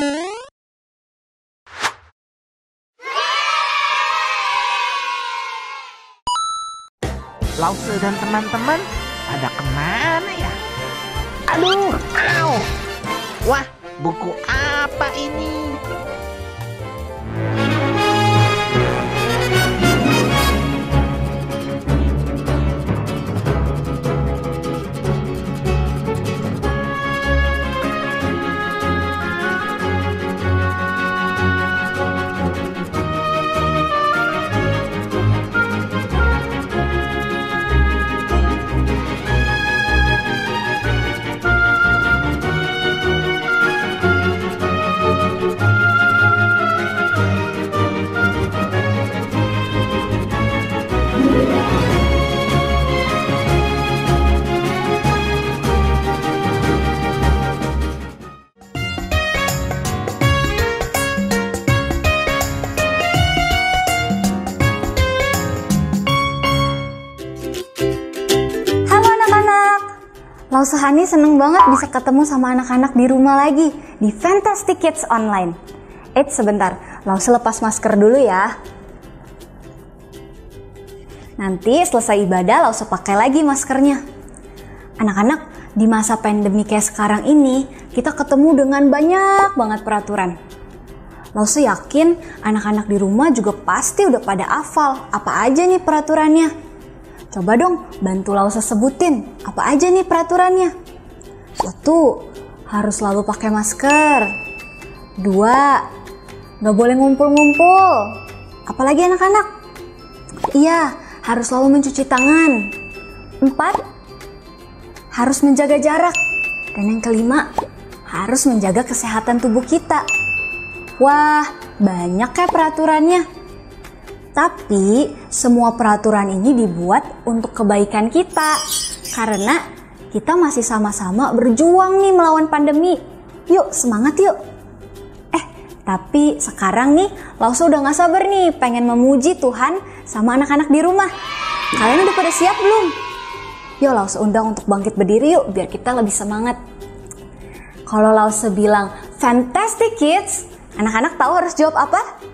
Lause dan teman-teman pada kemana ya? Aduh, au! Wah, buku apa ini? Lause Hani seneng banget bisa ketemu sama anak-anak di rumah lagi di Fantastic Kids Online. Sebentar, Lause lepas masker dulu ya. Nanti selesai ibadah Lause pakai lagi maskernya. Anak-anak, di masa pandemi kayak sekarang ini, kita ketemu dengan banyak banget peraturan. Lause yakin anak-anak di rumah juga pasti udah pada hafal apa aja nih peraturannya. Coba dong bantu Lause sebutin apa aja nih peraturannya. 1. Harus selalu pakai masker. 2. Gak boleh ngumpul-ngumpul. Apalagi anak-anak? Iya, harus selalu mencuci tangan. 4. Harus menjaga jarak. Dan yang kelima, harus menjaga kesehatan tubuh kita. Wah, banyak ya peraturannya. Tapi semua peraturan ini dibuat untuk kebaikan kita. Karena kita masih sama-sama berjuang nih melawan pandemi. Yuk semangat yuk. Tapi sekarang nih Lause udah gak sabar nih pengen memuji Tuhan sama anak-anak di rumah. Kalian udah pada siap belum? Yuk Lause undang untuk bangkit berdiri yuk biar kita lebih semangat. Kalau Lause bilang Fantastic Kids, anak-anak tahu harus jawab apa?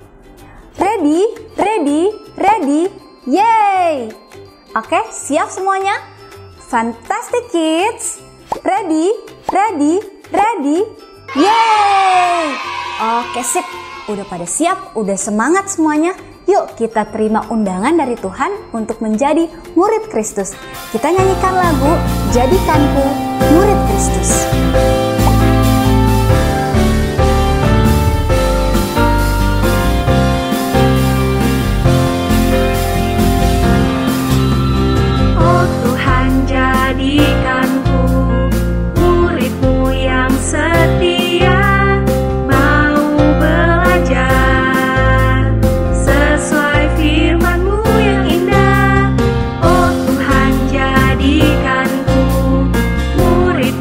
Ready, ready, ready, yay! Oke, siap semuanya? Fantastic Kids, ready, ready, ready, yay! Oke, sip. Udah pada siap, udah semangat semuanya? Yuk kita terima undangan dari Tuhan untuk menjadi murid Kristus. Kita nyanyikan lagu Jadikanku Murid Kristus. Jadikanku muridmu yang setia, mau belajar sesuai firman-Mu yang indah. Oh Tuhan, jadikanku murid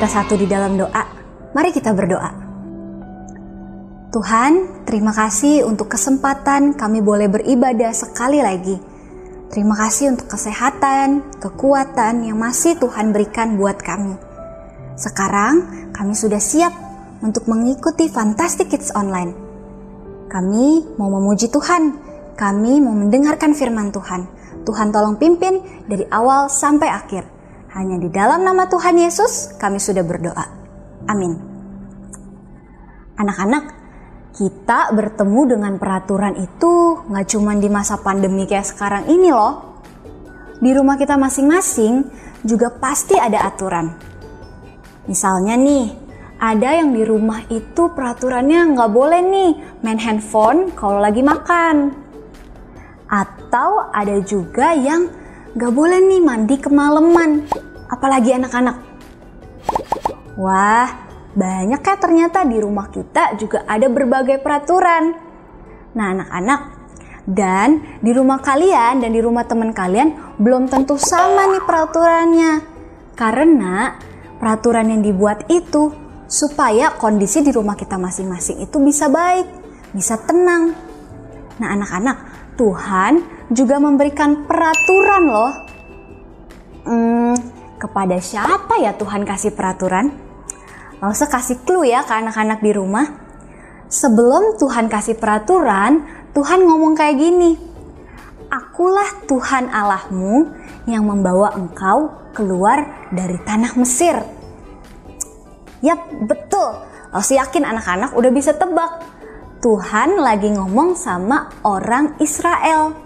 kita satu di dalam doa? Mari kita berdoa. Tuhan, terima kasih untuk kesempatan kami boleh beribadah sekali lagi. Terima kasih untuk kesehatan, kekuatan yang masih Tuhan berikan buat kami. Sekarang kami sudah siap untuk mengikuti Fantastic Kids Online. Kami mau memuji Tuhan, kami mau mendengarkan firman Tuhan. Tuhan tolong pimpin dari awal sampai akhir. Hanya di dalam nama Tuhan Yesus kami sudah berdoa. Amin. Anak-anak, kita bertemu dengan peraturan itu gak cuma di masa pandemi kayak sekarang ini loh. Di rumah kita masing-masing juga pasti ada aturan. Misalnya nih, ada yang di rumah itu peraturannya nggak boleh nih main handphone kalau lagi makan. Atau ada juga yang nggak boleh nih mandi kemalaman, apalagi anak-anak. Wah, banyak ya ternyata di rumah kita juga ada berbagai peraturan. Nah anak-anak, dan di rumah kalian dan di rumah teman kalian belum tentu sama nih peraturannya. Karena peraturan yang dibuat itu supaya kondisi di rumah kita masing-masing itu bisa baik, bisa tenang. Nah anak-anak, Tuhan juga memberikan peraturan loh. Kepada siapa ya Tuhan kasih peraturan? Langsung kasih clue ya ke anak-anak di rumah. Sebelum Tuhan kasih peraturan, Tuhan ngomong kayak gini. Akulah Tuhan Allahmu yang membawa engkau keluar dari tanah Mesir. Yap, betul. Langsung yakin anak-anak udah bisa tebak. Tuhan lagi ngomong sama orang Israel.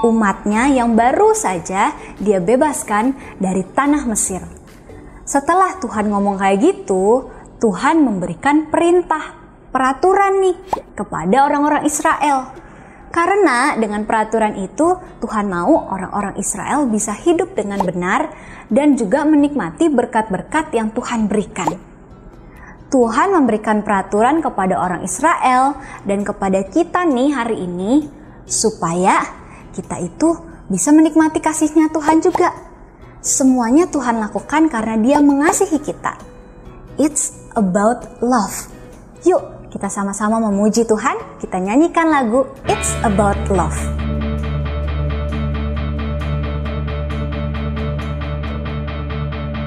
Umatnya yang baru saja dia bebaskan dari tanah Mesir. Setelah Tuhan ngomong kayak gitu, Tuhan memberikan perintah, peraturan nih kepada orang-orang Israel. Karena dengan peraturan itu, Tuhan mau orang-orang Israel bisa hidup dengan benar dan juga menikmati berkat-berkat yang Tuhan berikan. Tuhan memberikan peraturan kepada orang Israel dan kepada kita nih hari ini supaya kita itu bisa menikmati kasih-Nya Tuhan juga. Semuanya Tuhan lakukan karena Dia mengasihi kita. It's about love. Yuk kita sama-sama memuji Tuhan, kita nyanyikan lagu It's About Love.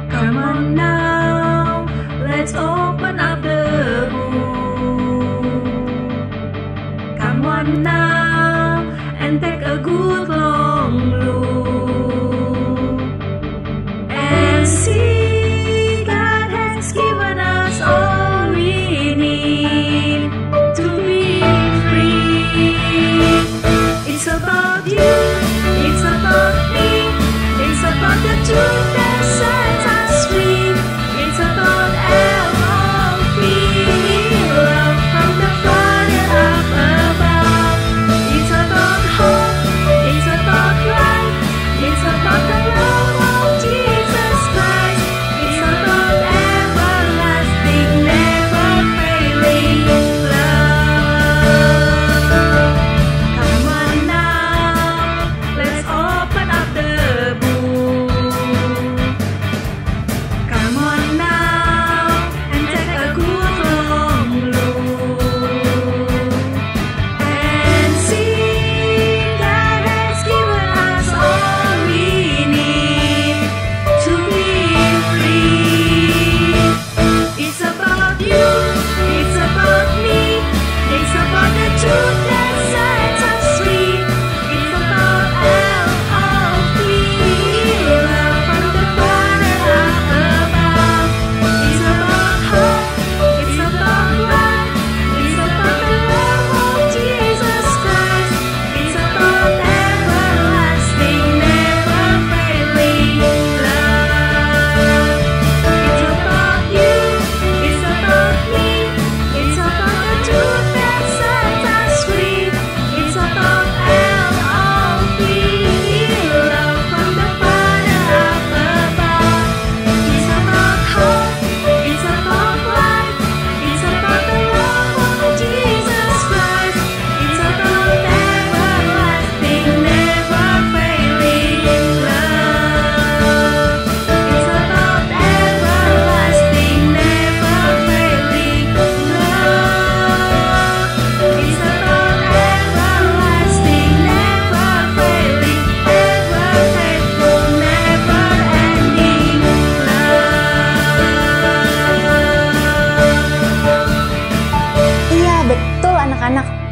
Come on now, let's open up the book. Come on now, and take a good long look. And see, God has given us all we need to be free. It's about you, it's about me, it's about the truth that sets us free. It's about L.O.V. love from the Father up above. It's about hope, it's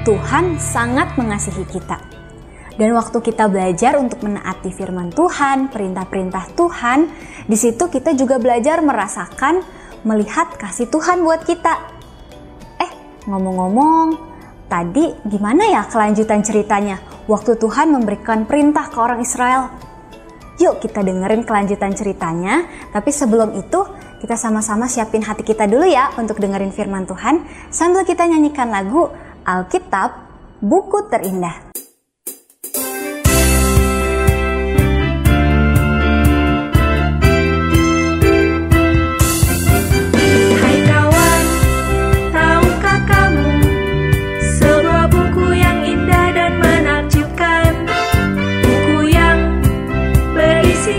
Tuhan sangat mengasihi kita. Dan waktu kita belajar untuk menaati firman Tuhan, perintah-perintah Tuhan, di situ kita juga belajar merasakan, melihat kasih Tuhan buat kita. Ngomong-ngomong, tadi gimana ya kelanjutan ceritanya waktu Tuhan memberikan perintah ke orang Israel? Yuk kita dengerin kelanjutan ceritanya, tapi sebelum itu kita sama-sama siapin hati kita dulu ya untuk dengerin firman Tuhan sambil kita nyanyikan lagu Alkitab, Buku Terindah.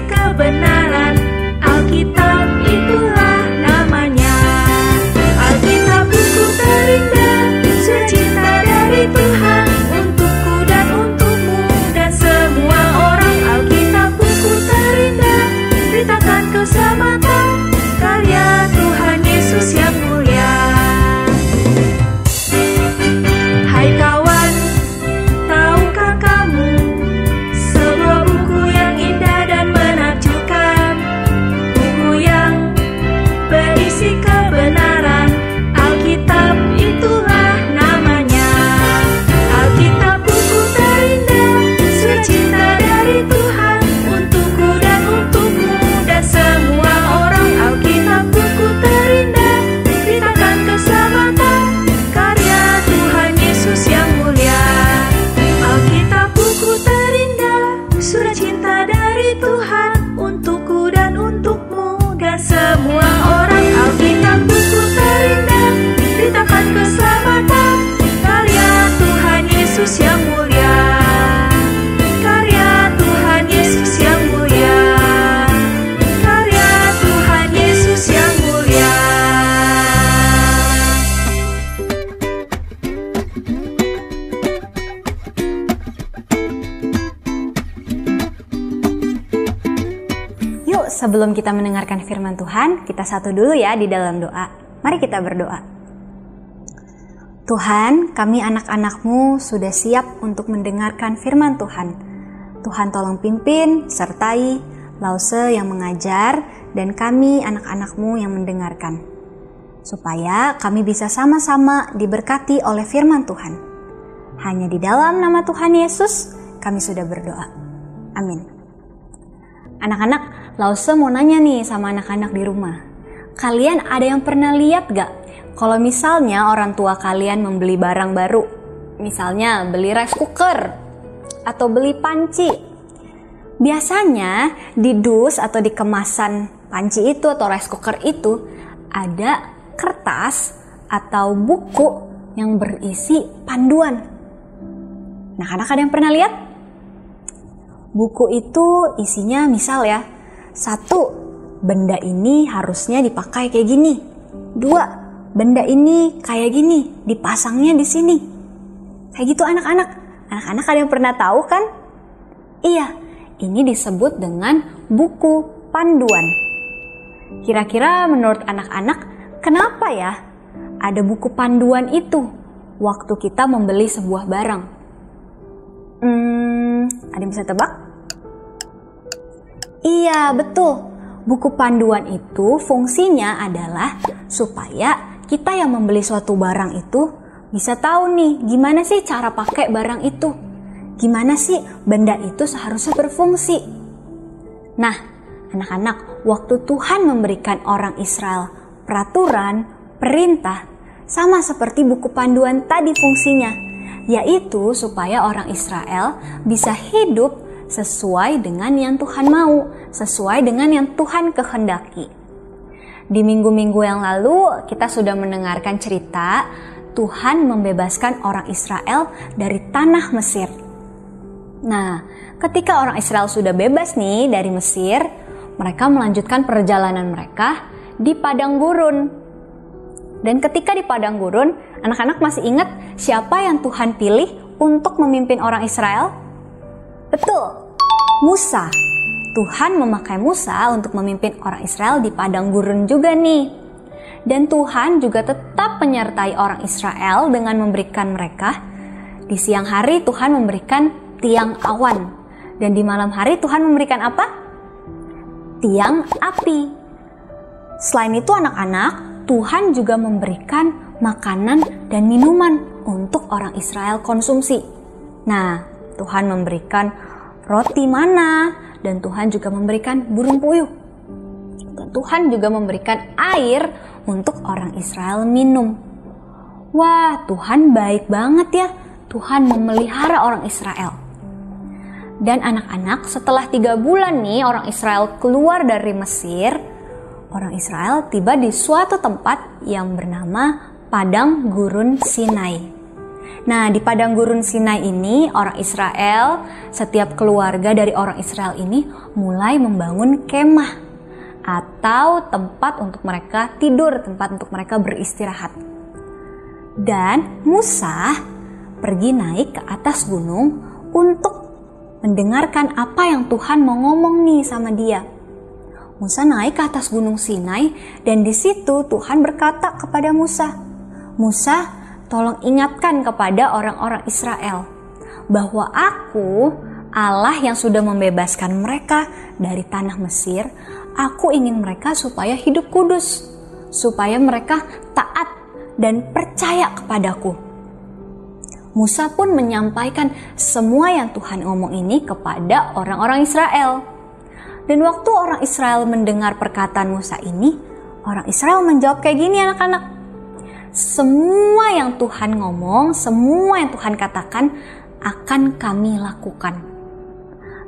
Kebenaran, Alkitab itulah namanya. Alkitab buku terindah, surat cinta dari Tuhan untukku dan untukmu dan semua orang. Alkitab buku terindah, beritakan keselamatan karya Tuhan Yesus yang mulia. Hai kawan, tahukah kamu sebuah buku yang indah dan menakjubkan, buku yang berisi kebenaran, Alkitab itulah namanya. Alkitab buku terindah, surat cinta dari Tuhan untukku dan untukmu dan semua orang. Alkitab buku terindah, beritakan keselamatan karya Tuhan Yesus yang mulia. Alkitab buku terindah, surat cinta dari Tuhan untukku dan untukmu dan semua orang. Alkitab buku terindah, beritakan keselamatan karya Tuhan Yesus yang mulia. Karya Tuhan Yesus yang mulia. Karya Tuhan Yesus yang mulia. Yuk sebelum kita mendengarkan firman Tuhan, kita satu dulu ya di dalam doa. Mari kita berdoa. Tuhan, kami anak-anak-Mu sudah siap untuk mendengarkan firman Tuhan. Tuhan tolong pimpin, sertai Lause yang mengajar, dan kami anak-anak-Mu yang mendengarkan. Supaya kami bisa sama-sama diberkati oleh firman Tuhan. Hanya di dalam nama Tuhan Yesus, kami sudah berdoa. Amin. Anak-anak, Lause mau nanya nih sama anak-anak di rumah. Kalian ada yang pernah lihat gak kalau misalnya orang tua kalian membeli barang baru? Misalnya beli rice cooker atau beli panci. Biasanya di dus atau di kemasan panci itu atau rice cooker itu ada kertas atau buku yang berisi panduan. Nah, anak-anak ada yang pernah lihat? Buku itu isinya misal ya, 1, benda ini harusnya dipakai kayak gini. 2, benda ini kayak gini, dipasangnya di sini. Kayak gitu anak-anak. Anak-anak ada yang pernah tahu kan? Iya, ini disebut dengan buku panduan. Kira-kira menurut anak-anak, kenapa ya ada buku panduan itu waktu kita membeli sebuah barang? Ada yang bisa tebak? Iya, betul. Buku panduan itu fungsinya adalah supaya kita yang membeli suatu barang itu bisa tahu nih gimana sih cara pakai barang itu. Gimana sih benda itu seharusnya berfungsi. Nah, anak-anak, waktu Tuhan memberikan orang Israel peraturan, perintah, sama seperti buku panduan tadi fungsinya, yaitu supaya orang Israel bisa hidup sesuai dengan yang Tuhan mau, sesuai dengan yang Tuhan kehendaki. Di minggu-minggu yang lalu kita sudah mendengarkan cerita Tuhan membebaskan orang Israel dari tanah Mesir. Nah, ketika orang Israel sudah bebas nih dari Mesir, mereka melanjutkan perjalanan mereka di padang gurun. Dan ketika di padang gurun, anak-anak masih ingat siapa yang Tuhan pilih untuk memimpin orang Israel? Betul, Musa. Tuhan memakai Musa untuk memimpin orang Israel di padang gurun juga nih. Dan Tuhan juga tetap menyertai orang Israel dengan memberikan mereka Di siang hari Tuhan memberikan tiang awan. Dan di malam hari Tuhan memberikan apa? Tiang api. Selain itu anak-anak, Tuhan juga memberikan makanan dan minuman untuk orang Israel konsumsi. Nah, Tuhan memberikan roti mana, dan Tuhan juga memberikan burung puyuh. Dan Tuhan juga memberikan air untuk orang Israel minum. Wah, Tuhan baik banget ya. Tuhan memelihara orang Israel. Dan anak-anak, setelah 3 bulan nih orang Israel keluar dari Mesir, orang Israel tiba di suatu tempat yang bernama Padang Gurun Sinai. Nah, di Padang Gurun Sinai ini, orang Israel, setiap keluarga dari orang Israel ini mulai membangun kemah atau tempat untuk mereka tidur, tempat untuk mereka beristirahat. Dan Musa pergi naik ke atas gunung untuk mendengarkan apa yang Tuhan mau ngomong nih sama dia. Musa naik ke atas gunung Sinai dan di situ Tuhan berkata kepada Musa, "Musa, tolong ingatkan kepada orang-orang Israel bahwa Aku, Allah yang sudah membebaskan mereka dari tanah Mesir, Aku ingin mereka supaya hidup kudus, supaya mereka taat dan percaya kepadaku." Musa pun menyampaikan semua yang Tuhan ngomong ini kepada orang-orang Israel. Dan waktu orang Israel mendengar perkataan Musa ini, orang Israel menjawab kayak gini anak-anak. Semua yang Tuhan ngomong, semua yang Tuhan katakan akan kami lakukan.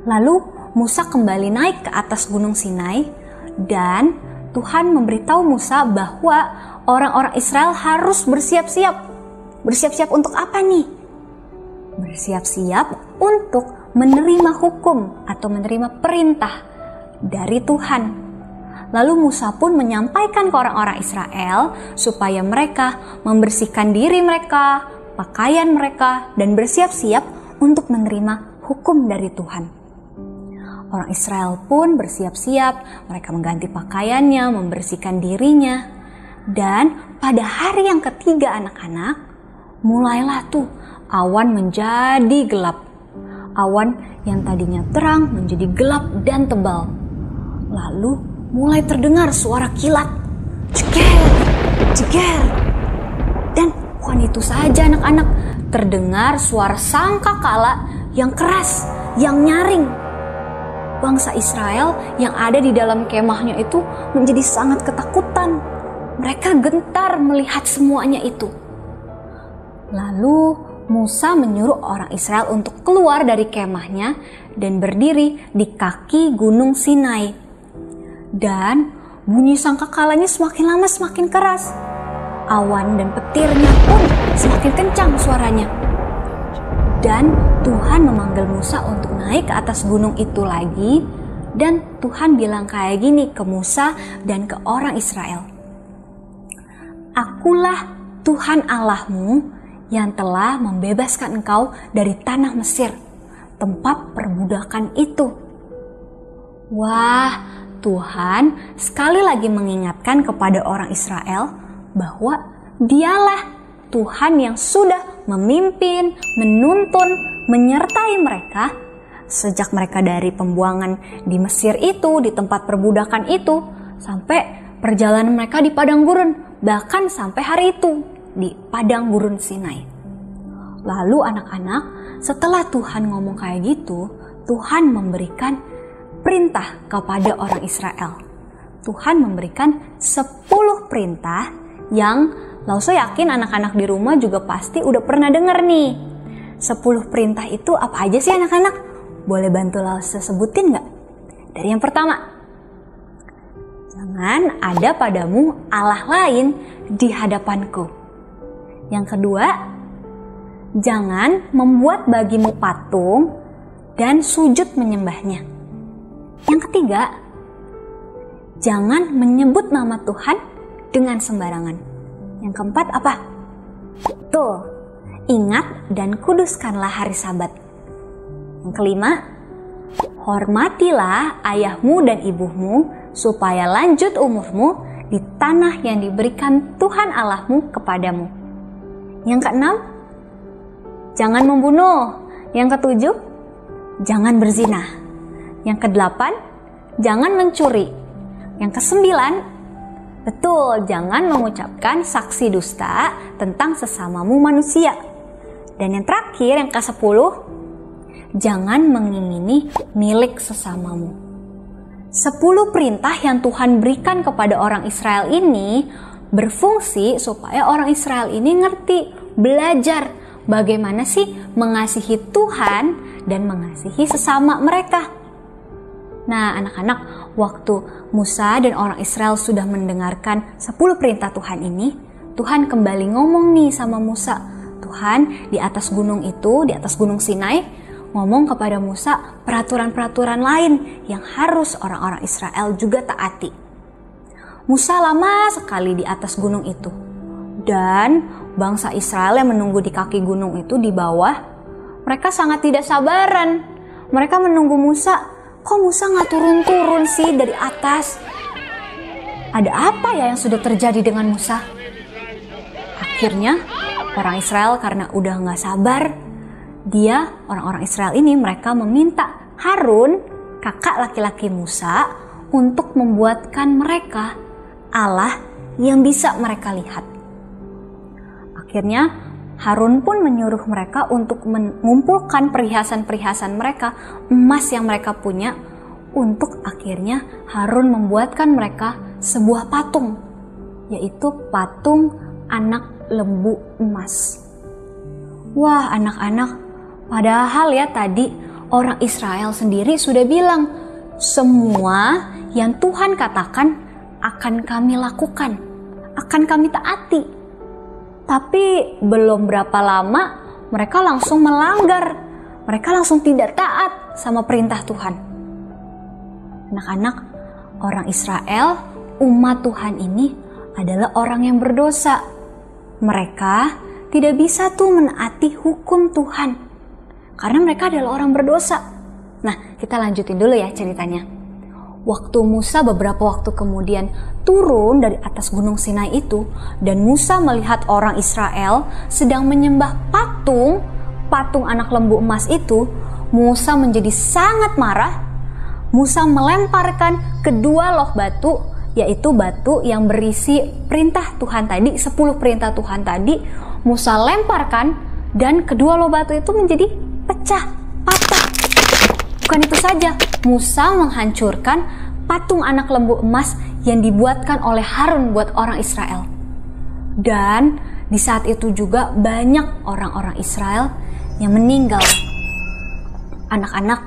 Lalu Musa kembali naik ke atas gunung Sinai dan Tuhan memberitahu Musa bahwa orang-orang Israel harus bersiap-siap. Bersiap-siap untuk apa nih? Bersiap-siap untuk menerima hukum atau menerima perintah dari Tuhan. Lalu Musa pun menyampaikan ke orang-orang Israel supaya mereka membersihkan diri mereka, pakaian mereka, dan bersiap-siap untuk menerima hukum dari Tuhan. Orang Israel pun bersiap-siap, mereka mengganti pakaiannya, membersihkan dirinya. Dan pada hari yang ketiga anak-anak, mulailah tuh awan menjadi gelap. Awan yang tadinya terang menjadi gelap dan tebal. Lalu mulai terdengar suara kilat. Ceker, ceker. Dan bukan itu saja anak-anak. Terdengar suara sangkakala yang keras, yang nyaring. Bangsa Israel yang ada di dalam kemahnya itu menjadi sangat ketakutan. Mereka gentar melihat semuanya itu. Lalu Musa menyuruh orang Israel untuk keluar dari kemahnya dan berdiri di kaki gunung Sinai. Dan bunyi sangkakalanya semakin lama semakin keras. Awan dan petirnya pun semakin kencang suaranya. Dan Tuhan memanggil Musa untuk naik ke atas gunung itu lagi. Dan Tuhan bilang kayak gini ke Musa dan ke orang Israel. "Akulah Tuhan Allahmu yang telah membebaskan engkau dari tanah Mesir, tempat perbudakan itu." Wah, Tuhan sekali lagi mengingatkan kepada orang Israel bahwa Dialah Tuhan yang sudah memimpin, menuntun, menyertai mereka sejak mereka dari pembuangan di Mesir itu, di tempat perbudakan itu, sampai perjalanan mereka di padang gurun, bahkan sampai hari itu di Padang Gurun Sinai. Lalu anak-anak, setelah Tuhan ngomong kayak gitu, Tuhan memberikan perintah kepada orang Israel. Tuhan memberikan 10 perintah yang Lauso yakin anak-anak di rumah juga pasti udah pernah denger nih. 10 perintah itu apa aja sih anak-anak? Boleh bantu Lauso sebutin gak? Dari yang pertama, jangan ada padamu Allah lain di hadapanku. Yang kedua, jangan membuat bagimu patung dan sujud menyembahnya. Yang ketiga, jangan menyebut nama Tuhan dengan sembarangan. Yang keempat apa? Tuh, ingat dan kuduskanlah hari Sabat. Yang kelima, hormatilah ayahmu dan ibumu supaya lanjut umurmu di tanah yang diberikan Tuhan Allahmu kepadamu. Yang keenam, jangan membunuh. Yang ke-7, jangan berzina. Yang ke-8, jangan mencuri. Yang ke-9, betul, jangan mengucapkan saksi dusta tentang sesamamu manusia. Dan yang terakhir, yang ke-10, jangan mengingini milik sesamamu. 10 perintah yang Tuhan berikan kepada orang Israel ini berfungsi supaya orang Israel ini ngerti, belajar bagaimana sih mengasihi Tuhan dan mengasihi sesama mereka. Nah, anak-anak, waktu Musa dan orang Israel sudah mendengarkan 10 perintah Tuhan ini, Tuhan kembali ngomong nih sama Musa. Tuhan di atas gunung itu, di atas gunung Sinai, ngomong kepada Musa peraturan-peraturan lain yang harus orang-orang Israel juga taati. Musa lama sekali di atas gunung itu. Dan bangsa Israel yang menunggu di kaki gunung itu di bawah, mereka sangat tidak sabaran. Mereka menunggu Musa, kok Musa nggak turun-turun sih dari atas? Ada apa ya yang sudah terjadi dengan Musa? Akhirnya orang Israel karena udah nggak sabar, orang-orang Israel ini mereka meminta Harun, kakak laki-laki Musa, untuk membuatkan mereka Allah yang bisa mereka lihat. Akhirnya Harun pun menyuruh mereka untuk mengumpulkan perhiasan-perhiasan mereka, emas yang mereka punya, untuk akhirnya Harun membuatkan mereka sebuah patung, yaitu patung anak lembu emas. Wah, anak-anak, padahal ya tadi orang Israel sendiri sudah bilang, semua yang Tuhan katakan akan kami lakukan, akan kami taati. Tapi belum berapa lama mereka langsung melanggar, mereka langsung tidak taat sama perintah Tuhan. Anak-anak, orang Israel, umat Tuhan ini adalah orang yang berdosa. Mereka tidak bisa tuh menaati hukum Tuhan, karena mereka adalah orang berdosa. Nah, kita lanjutin dulu ya ceritanya. Waktu Musa beberapa waktu kemudian turun dari atas gunung Sinai itu, dan Musa melihat orang Israel sedang menyembah patung anak lembu emas itu, Musa menjadi sangat marah. Musa melemparkan kedua loh batu, yaitu batu yang berisi perintah Tuhan tadi, 10 perintah Tuhan tadi, Musa lemparkan, dan kedua loh batu itu menjadi pecah, patah. Bukan itu saja, Musa menghancurkan patung anak lembu emas yang dibuatkan oleh Harun buat orang Israel. Dan di saat itu juga banyak orang-orang Israel yang meninggal. Anak-anak,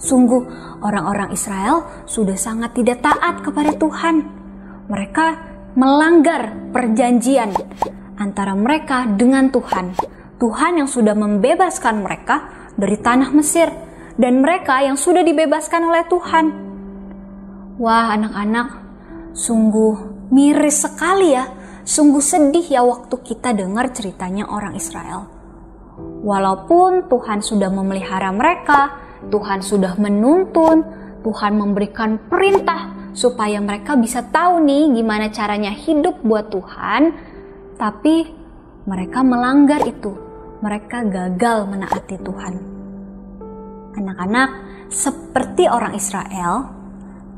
sungguh orang-orang Israel sudah sangat tidak taat kepada Tuhan. Mereka melanggar perjanjian antara mereka dengan Tuhan. Tuhan yang sudah membebaskan mereka dari tanah Mesir, dan mereka yang sudah dibebaskan oleh Tuhan. Wah, anak-anak, sungguh miris sekali ya, sungguh sedih ya waktu kita dengar ceritanya orang Israel. Walaupun Tuhan sudah memelihara mereka, Tuhan sudah menuntun, Tuhan memberikan perintah supaya mereka bisa tahu nih gimana caranya hidup buat Tuhan, tapi mereka melanggar itu, mereka gagal menaati Tuhan. Anak-anak, seperti orang Israel,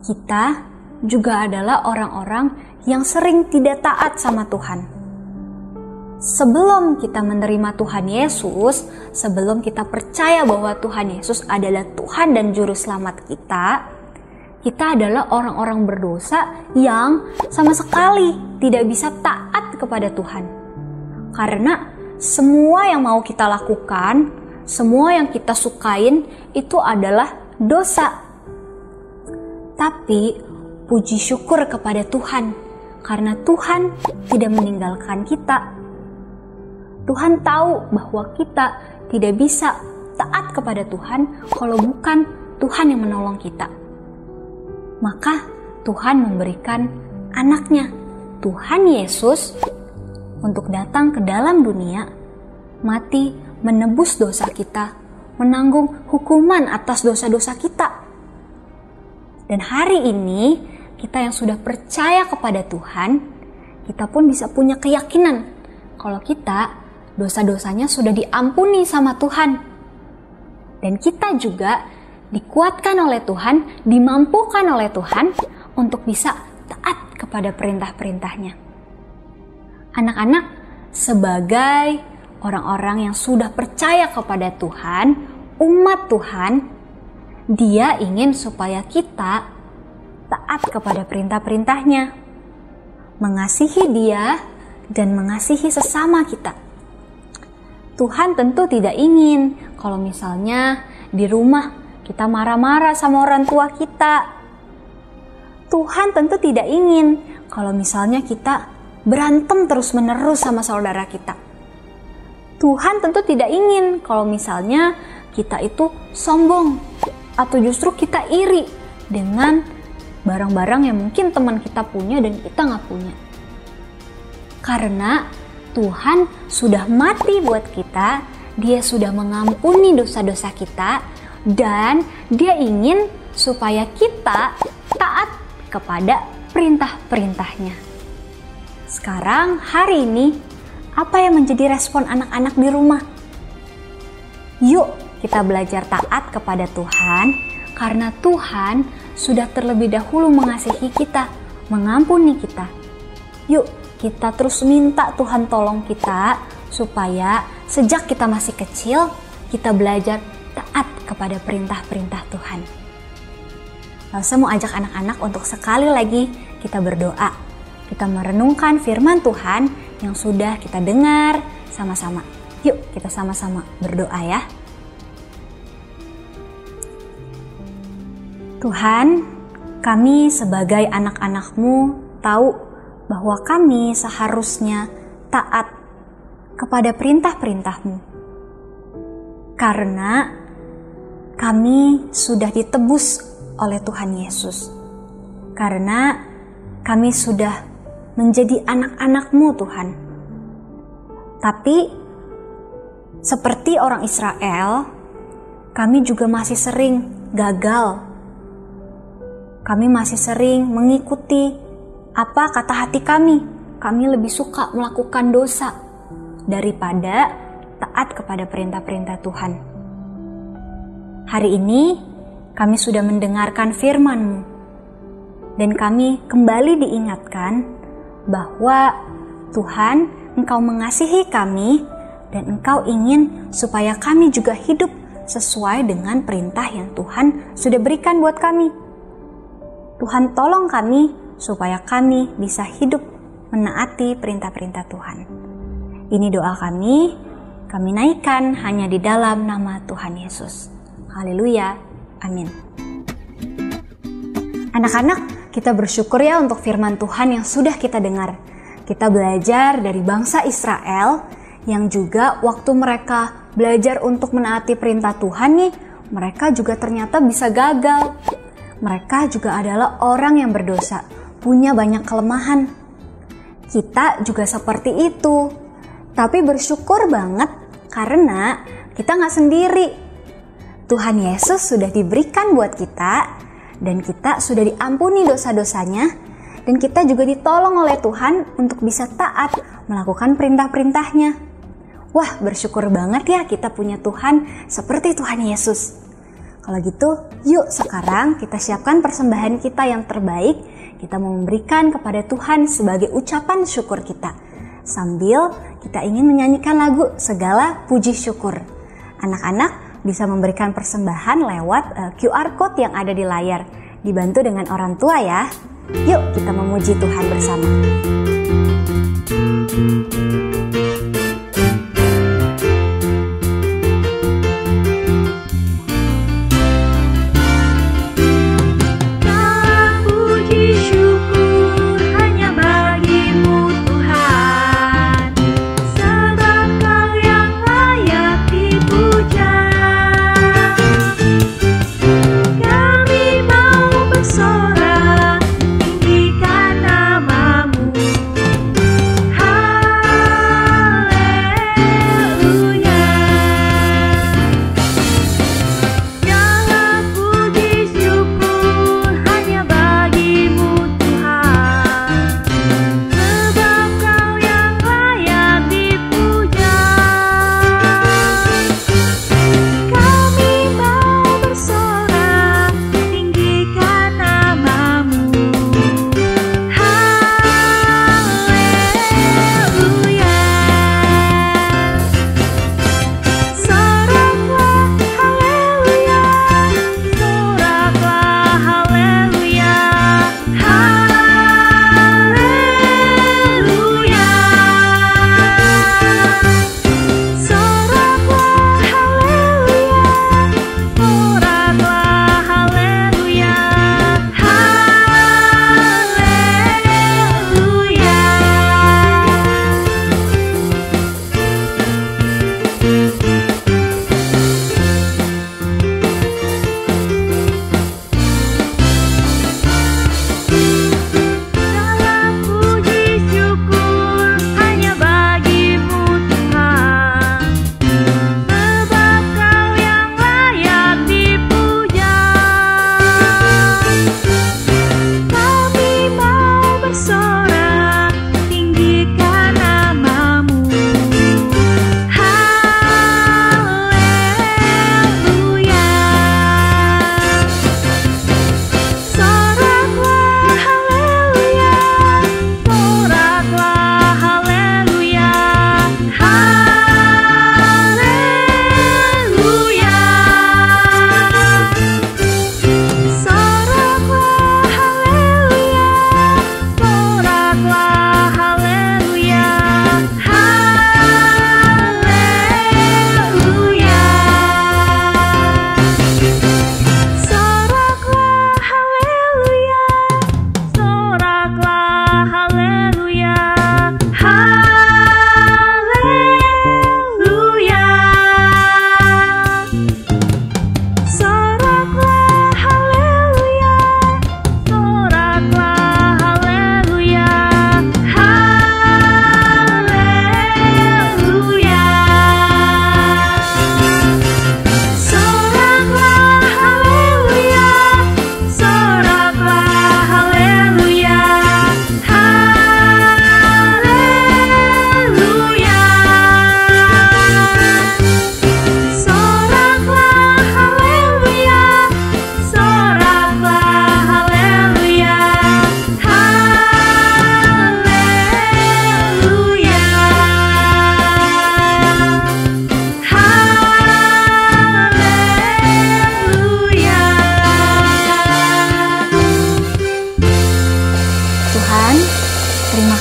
kita juga adalah orang-orang yang sering tidak taat sama Tuhan. Sebelum kita menerima Tuhan Yesus, sebelum kita percaya bahwa Tuhan Yesus adalah Tuhan dan Juru Selamat kita adalah orang-orang berdosa yang sama sekali tidak bisa taat kepada Tuhan. Karena semua yang mau kita lakukan, semua yang kita sukain itu adalah dosa. Tapi puji syukur kepada Tuhan, karena Tuhan tidak meninggalkan kita. Tuhan tahu bahwa kita tidak bisa taat kepada Tuhan kalau bukan Tuhan yang menolong kita. Maka Tuhan memberikan anaknya, Tuhan Yesus, untuk datang ke dalam dunia, mati menebus dosa kita, menanggung hukuman atas dosa-dosa kita. Dan hari ini, kita yang sudah percaya kepada Tuhan, kita pun bisa punya keyakinan kalau kita dosa-dosanya sudah diampuni sama Tuhan. Dan kita juga dikuatkan oleh Tuhan, dimampukan oleh Tuhan untuk bisa taat kepada perintah-perintahnya. Anak-anak, sebagai orang-orang yang sudah percaya kepada Tuhan, umat Tuhan, Dia ingin supaya kita taat kepada perintah-perintahnya, mengasihi Dia dan mengasihi sesama kita. Tuhan tentu tidak ingin kalau misalnya di rumah kita marah-marah sama orang tua kita. Tuhan tentu tidak ingin kalau misalnya kita berantem terus-menerus sama saudara kita. Tuhan tentu tidak ingin kalau misalnya kita itu sombong atau justru kita iri dengan barang-barang yang mungkin teman kita punya dan kita nggak punya. Karena Tuhan sudah mati buat kita, Dia sudah mengampuni dosa-dosa kita, dan Dia ingin supaya kita taat kepada perintah-perintahnya. Sekarang, hari ini, apa yang menjadi respon anak-anak di rumah? Yuk kita belajar taat kepada Tuhan, karena Tuhan sudah terlebih dahulu mengasihi kita, mengampuni kita. Yuk kita terus minta Tuhan tolong kita, supaya sejak kita masih kecil, kita belajar taat kepada perintah-perintah Tuhan. Lalu saya mau ajak anak-anak untuk sekali lagi kita berdoa. Kita merenungkan firman Tuhan yang sudah kita dengar sama-sama. Yuk kita sama-sama berdoa ya. Tuhan, kami sebagai anak-anak-Mu tahu bahwa kami seharusnya taat kepada perintah-perintah-Mu. Karena kami sudah ditebus oleh Tuhan Yesus. Karena kami sudah menjadi anak-anak-Mu Tuhan. Tapi seperti orang Israel, kami juga masih sering gagal. Kami masih sering mengikuti apa kata hati kami. Kami lebih suka melakukan dosa daripada taat kepada perintah-perintah Tuhan. Hari ini kami sudah mendengarkan firman-Mu, dan kami kembali diingatkan bahwa Tuhan, Engkau mengasihi kami dan Engkau ingin supaya kami juga hidup sesuai dengan perintah yang Tuhan sudah berikan buat kami. Tuhan tolong kami supaya kami bisa hidup menaati perintah-perintah Tuhan. Ini doa kami naikkan hanya di dalam nama Tuhan Yesus. Haleluya, amin. Anak-anak, kita bersyukur ya untuk firman Tuhan yang sudah kita dengar. Kita belajar dari bangsa Israel yang juga waktu mereka belajar untuk menaati perintah Tuhan nih, mereka juga ternyata bisa gagal. Mereka juga adalah orang yang berdosa, punya banyak kelemahan. Kita juga seperti itu. Tapi bersyukur banget karena kita gak sendiri. Tuhan Yesus sudah diberikan buat kita, dan kita sudah diampuni dosa-dosanya, dan kita juga ditolong oleh Tuhan untuk bisa taat melakukan perintah-perintahnya. Wah, bersyukur banget ya kita punya Tuhan seperti Tuhan Yesus. Kalau gitu, yuk sekarang kita siapkan persembahan kita yang terbaik. Kita mau memberikan kepada Tuhan sebagai ucapan syukur kita. Sambil kita ingin menyanyikan lagu Segala Puji Syukur. Anak-anak bisa memberikan persembahan lewat QR Code yang ada di layar. Dibantu dengan orang tua ya. Yuk kita memuji Tuhan bersama.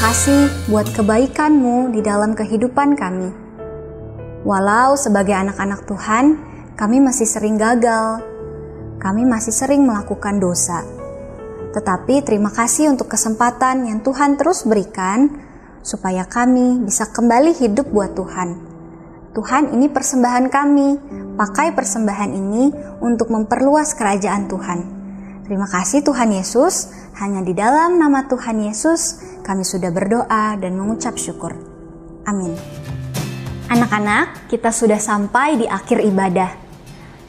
kasih buat kebaikan-Mu di dalam kehidupan kami. Walau sebagai anak-anak Tuhan, kami masih sering gagal, kami masih sering melakukan dosa. Tetapi terima kasih untuk kesempatan yang Tuhan terus berikan, supaya kami bisa kembali hidup buat Tuhan. Tuhan, ini persembahan kami, pakai persembahan ini untuk memperluas kerajaan Tuhan. Terima kasih Tuhan Yesus, hanya di dalam nama Tuhan Yesus kami sudah berdoa dan mengucap syukur. Amin. Anak-anak, kita sudah sampai di akhir ibadah.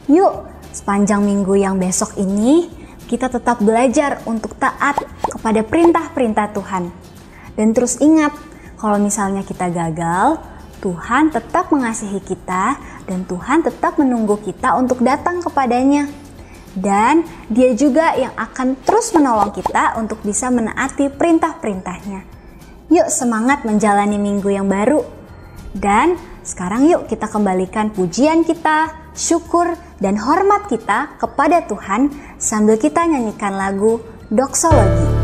Yuk, sepanjang minggu yang besok ini, kita tetap belajar untuk taat kepada perintah-perintah Tuhan. Dan terus ingat, kalau misalnya kita gagal, Tuhan tetap mengasihi kita dan Tuhan tetap menunggu kita untuk datang kepadanya. Dan Dia juga yang akan terus menolong kita untuk bisa menaati perintah-perintahnya. Yuk semangat menjalani minggu yang baru. Dan sekarang yuk kita kembalikan pujian kita, syukur dan hormat kita kepada Tuhan sambil kita nyanyikan lagu Doksologi.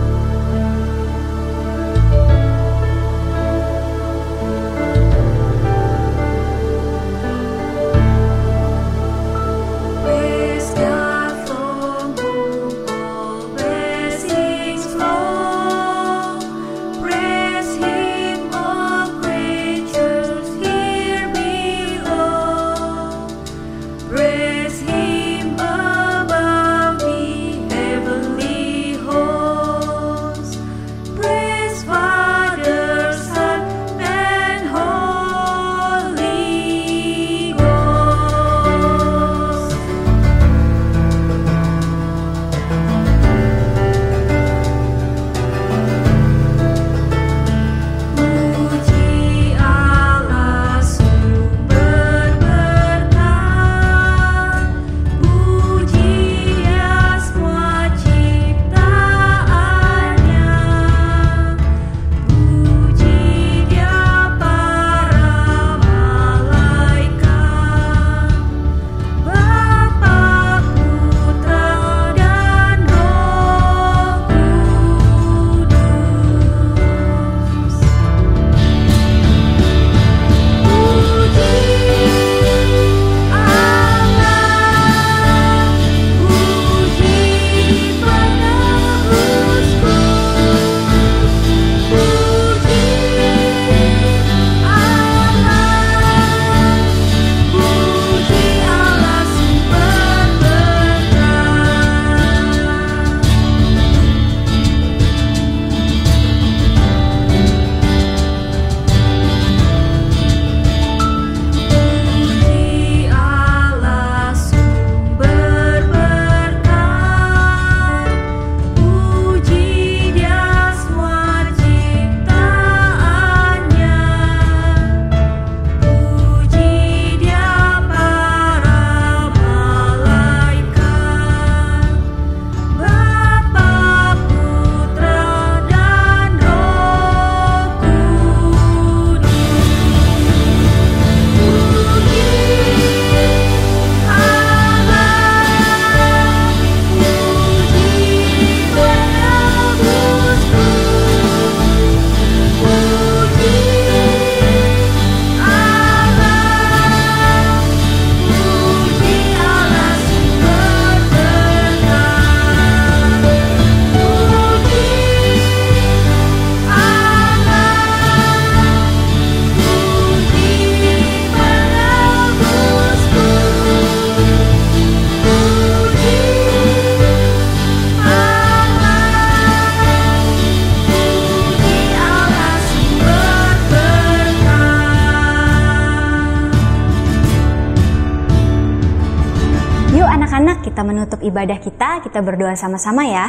anak-anak, kita menutup ibadah kita berdoa sama-sama ya.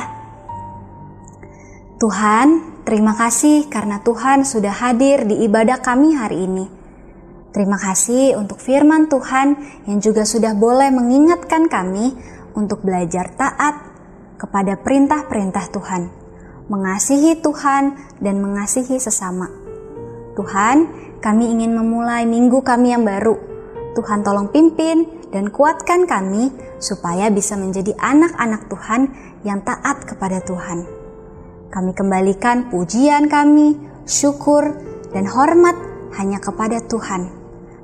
Tuhan, terima kasih karena Tuhan sudah hadir di ibadah kami hari ini. Terima kasih untuk firman Tuhan yang juga sudah boleh mengingatkan kami untuk belajar taat kepada perintah-perintah Tuhan, mengasihi Tuhan dan mengasihi sesama. Tuhan, kami ingin memulai minggu kami yang baru. Tuhan tolong pimpin dan kuatkan kami supaya bisa menjadi anak-anak Tuhan yang taat kepada Tuhan. Kami kembalikan pujian kami, syukur, dan hormat hanya kepada Tuhan.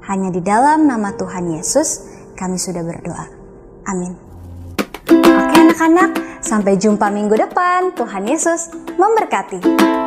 Hanya di dalam nama Tuhan Yesus kami sudah berdoa. Amin. Oke anak-anak, sampai jumpa minggu depan. Tuhan Yesus memberkati.